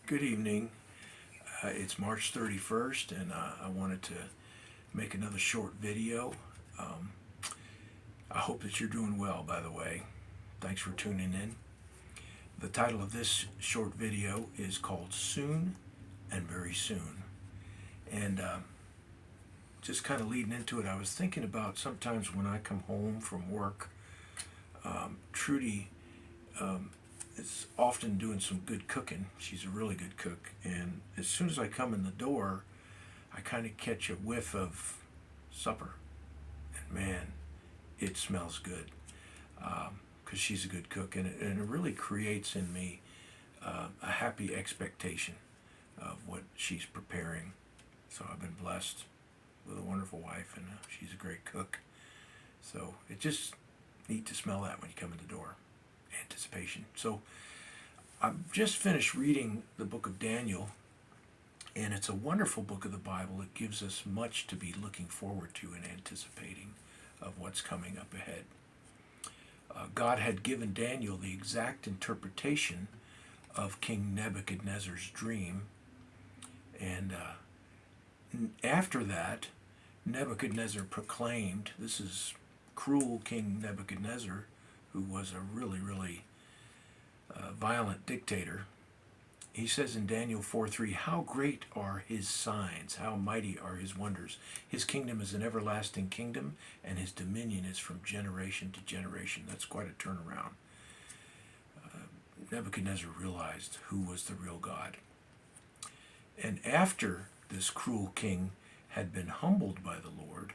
Good evening. It's March 31st, and I wanted to make another short video. Um, I hope that you're doing well, by the way. Thanks for tuning in. The title of this short video is called Soon and Very Soon. And just kind of leading into it, I was thinking about sometimes when I come home from work, Trudy is often doing some good cooking. She's a really good cook. And as soon as I come in the door, I kind of catch a whiff of supper. And man, it smells good because she's a good cook. And it really creates in me a happy expectation of what she's preparing. So I've been blessed with a wonderful wife, and she's a great cook. So it's just neat to smell that when you come in the door. Anticipation. So I've just finished reading the book of Daniel, and it's a wonderful book of the Bible. It gives us much to be looking forward to and anticipating of what's coming up ahead. God had given Daniel the exact interpretation of King Nebuchadnezzar's dream, and after that, Nebuchadnezzar proclaimed, this is cruel King Nebuchadnezzar, who was a really violent dictator. He says in Daniel 4:3, "How great are his signs, how mighty are his wonders. His kingdom is an everlasting kingdom, and his dominion is from generation to generation." That's quite a turnaround. Nebuchadnezzar realized who was the real God. And after this cruel king had been humbled by the Lord,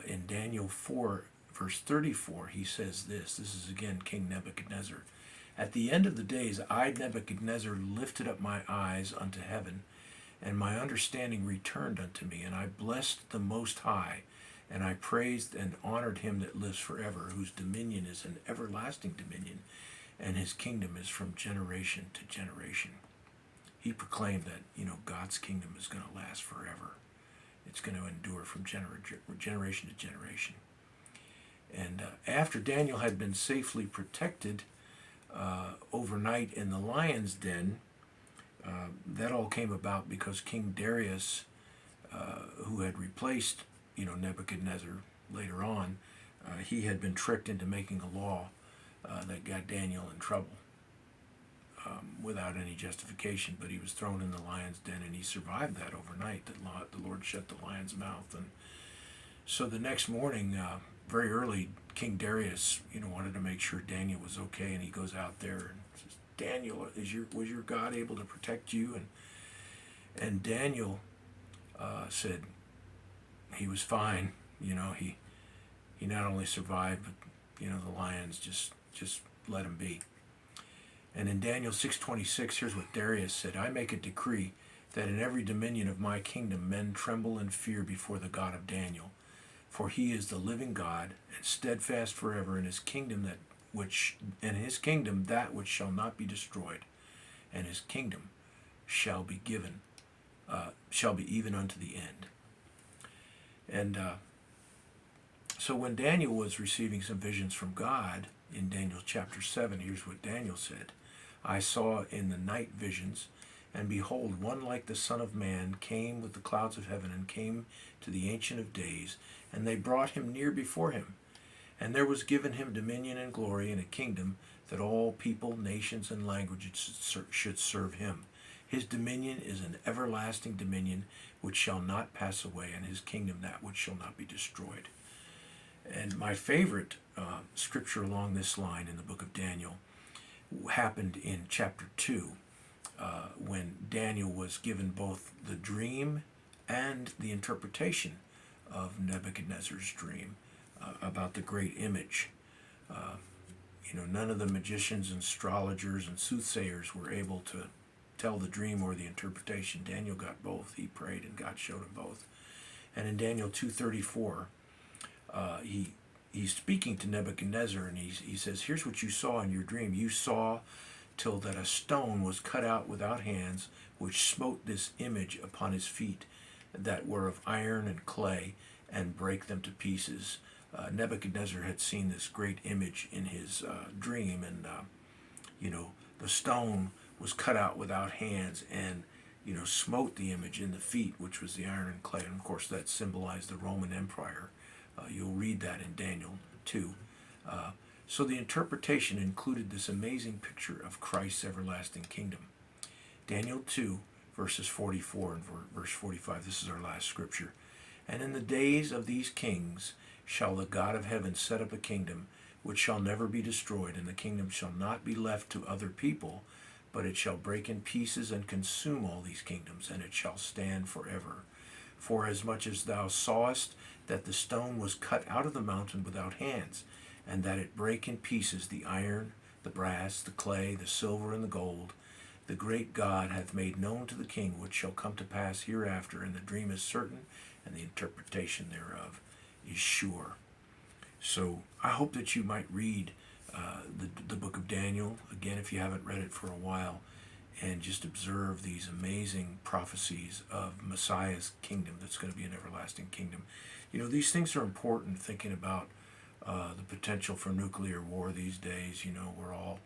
in Daniel 4, verse 34, he says this. This is again King Nebuchadnezzar. "At the end of the days, I, Nebuchadnezzar, lifted up my eyes unto heaven, and my understanding returned unto me, and I blessed the Most High, and I praised and honored him that lives forever, whose dominion is an everlasting dominion, and his kingdom is from generation to generation." He proclaimed that, God's kingdom is going to last forever. It's going to endure from generation to generation. And after Daniel had been safely protected overnight in the lion's den, that all came about because King Darius, who had replaced, Nebuchadnezzar later on, he had been tricked into making a law that got Daniel in trouble without any justification. But he was thrown in the lion's den, and he survived that overnight. The Lord shut the lion's mouth, and so the next morning, very early, King Darius, wanted to make sure Daniel was okay, and he goes out there and says, "Daniel, was your God able to protect you?" And Daniel said he was fine. He not only survived, but the lions just let him be. And in Daniel 6:26, here's what Darius said: "I make a decree that in every dominion of my kingdom men tremble and fear before the God of Daniel. For he is the living God, and steadfast forever in his kingdom that which shall not be destroyed, and his kingdom shall be even unto the end." And so when Daniel was receiving some visions from God in Daniel chapter 7, here's what Daniel said: "I saw in the night visions, and behold, one like the Son of Man came with the clouds of heaven, and came to the Ancient of Days, and they brought him near before him. And there was given him dominion and glory and a kingdom, that all people, nations, and languages should serve him. His dominion is an everlasting dominion which shall not pass away, and his kingdom that which shall not be destroyed." And my favorite scripture along this line in the book of Daniel happened in chapter 2, when Daniel was given both the dream and the interpretation of Nebuchadnezzar's dream about the great image. None of the magicians and astrologers and soothsayers were able to tell the dream or the interpretation. Daniel got both. He prayed, and God showed him both. And in Daniel 2:34, he's speaking to Nebuchadnezzar, and he says, "Here's what you saw in your dream. You saw till that a stone was cut out without hands, which smote this image upon his feet, that were of iron and clay, and brake them to pieces." Nebuchadnezzar had seen this great image in his dream, and the stone was cut out without hands, and smote the image in the feet, which was the iron and clay. And of course, that symbolized the Roman Empire. You'll read that in Daniel 2. So the interpretation included this amazing picture of Christ's everlasting kingdom. Daniel 2, verses 44 and verse 45. This is our last scripture. And in the days of these kings shall the God of heaven set up a kingdom which shall never be destroyed, and the kingdom shall not be left to other people, but it shall break in pieces and consume all these kingdoms, and it shall stand forever. For as much as thou sawest that the stone was cut out of the mountain without hands, and that it brake in pieces the iron, the brass, the clay, the silver, and the gold, the great God hath made known to the king what shall come to pass hereafter, and the dream is certain, and the interpretation thereof is sure. So I hope that you might read the book of Daniel, again, if you haven't read it for a while, and just observe these amazing prophecies of Messiah's kingdom that's going to be an everlasting kingdom. These things are important, thinking about the potential for nuclear war these days. We're all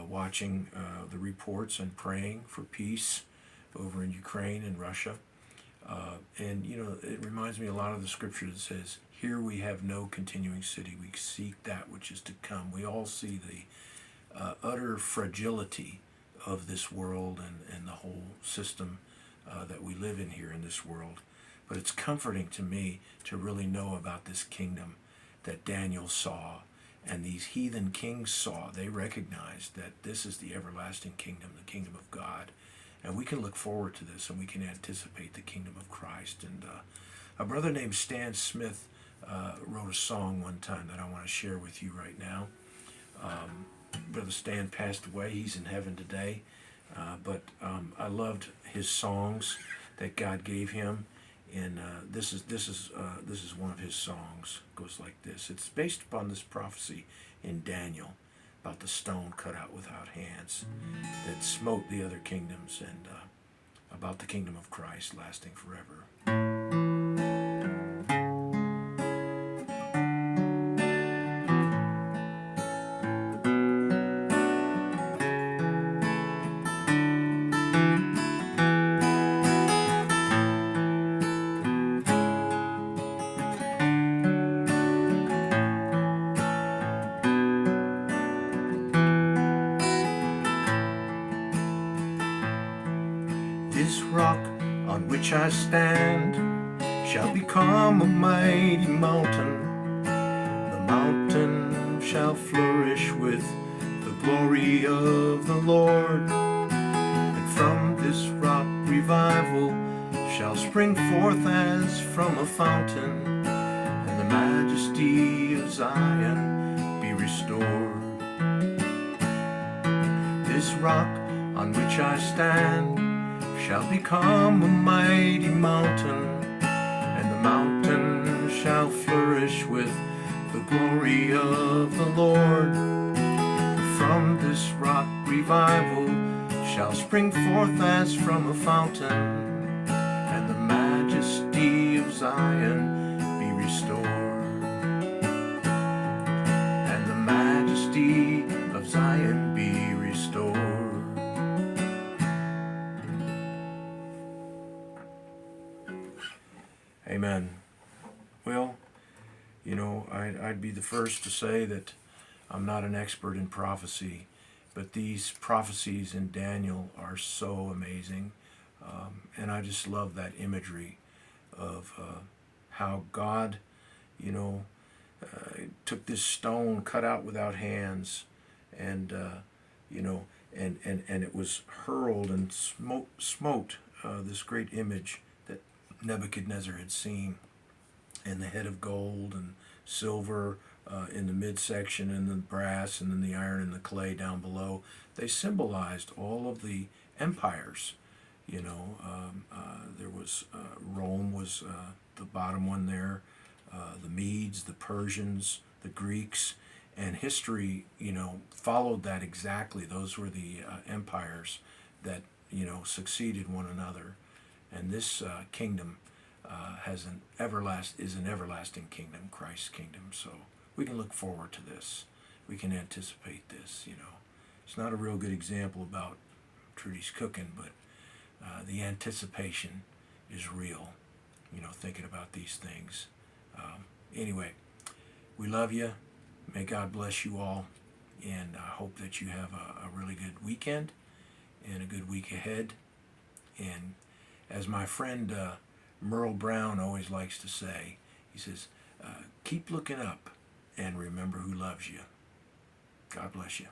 watching the reports and praying for peace over in Ukraine and Russia. And it reminds me a lot of the scripture that says, here we have no continuing city. We seek that which is to come. We all see the utter fragility of this world and the whole system that we live in here in this world. But it's comforting to me to really know about this kingdom that Daniel saw and these heathen kings saw. They recognized that this is the everlasting kingdom, the kingdom of God. And we can look forward to this, and we can anticipate the kingdom of Christ. And a brother named Stan Smith wrote a song one time that I want to share with you right now. Brother Stan passed away. He's in heaven today. But I loved his songs that God gave him. And this is one of his songs. It goes like this. It's based upon this prophecy in Daniel about the stone cut out without hands that smote the other kingdoms, and about the kingdom of Christ lasting forever. This rock on which I stand shall become a mighty mountain. The mountain shall flourish with the glory of the Lord. And from this rock revival shall spring forth as from a fountain, and the majesty of Zion be restored. This rock on which I stand shall become a mighty mountain, and the mountain shall flourish with the glory of the Lord. From this rock revival shall spring forth as from a fountain, and the majesty of Zion be restored. And the majesty of Zion be restored. Amen. Well, I'd be the first to say that I'm not an expert in prophecy, but these prophecies in Daniel are so amazing. And I just love that imagery of how God, took this stone cut out without hands, and and it was hurled and smote this great image that Nebuchadnezzar had seen, and the head of gold and silver in the midsection, and the brass, and then the iron and the clay down below. They symbolized all of the empires. There was Rome was the bottom one there, the Medes, the Persians, the Greeks, and history, followed that exactly. Those were the empires that, succeeded one another. And this kingdom is an everlasting kingdom, Christ's kingdom. So we can look forward to this. We can anticipate this. It's not a real good example about Trudy's cooking, but the anticipation is real, thinking about these things. Anyway, we love you. May God bless you all, and I hope that you have a really good weekend and a good week ahead. And as my friend Merle Brown always likes to say, he says, keep looking up and remember who loves you. God bless you.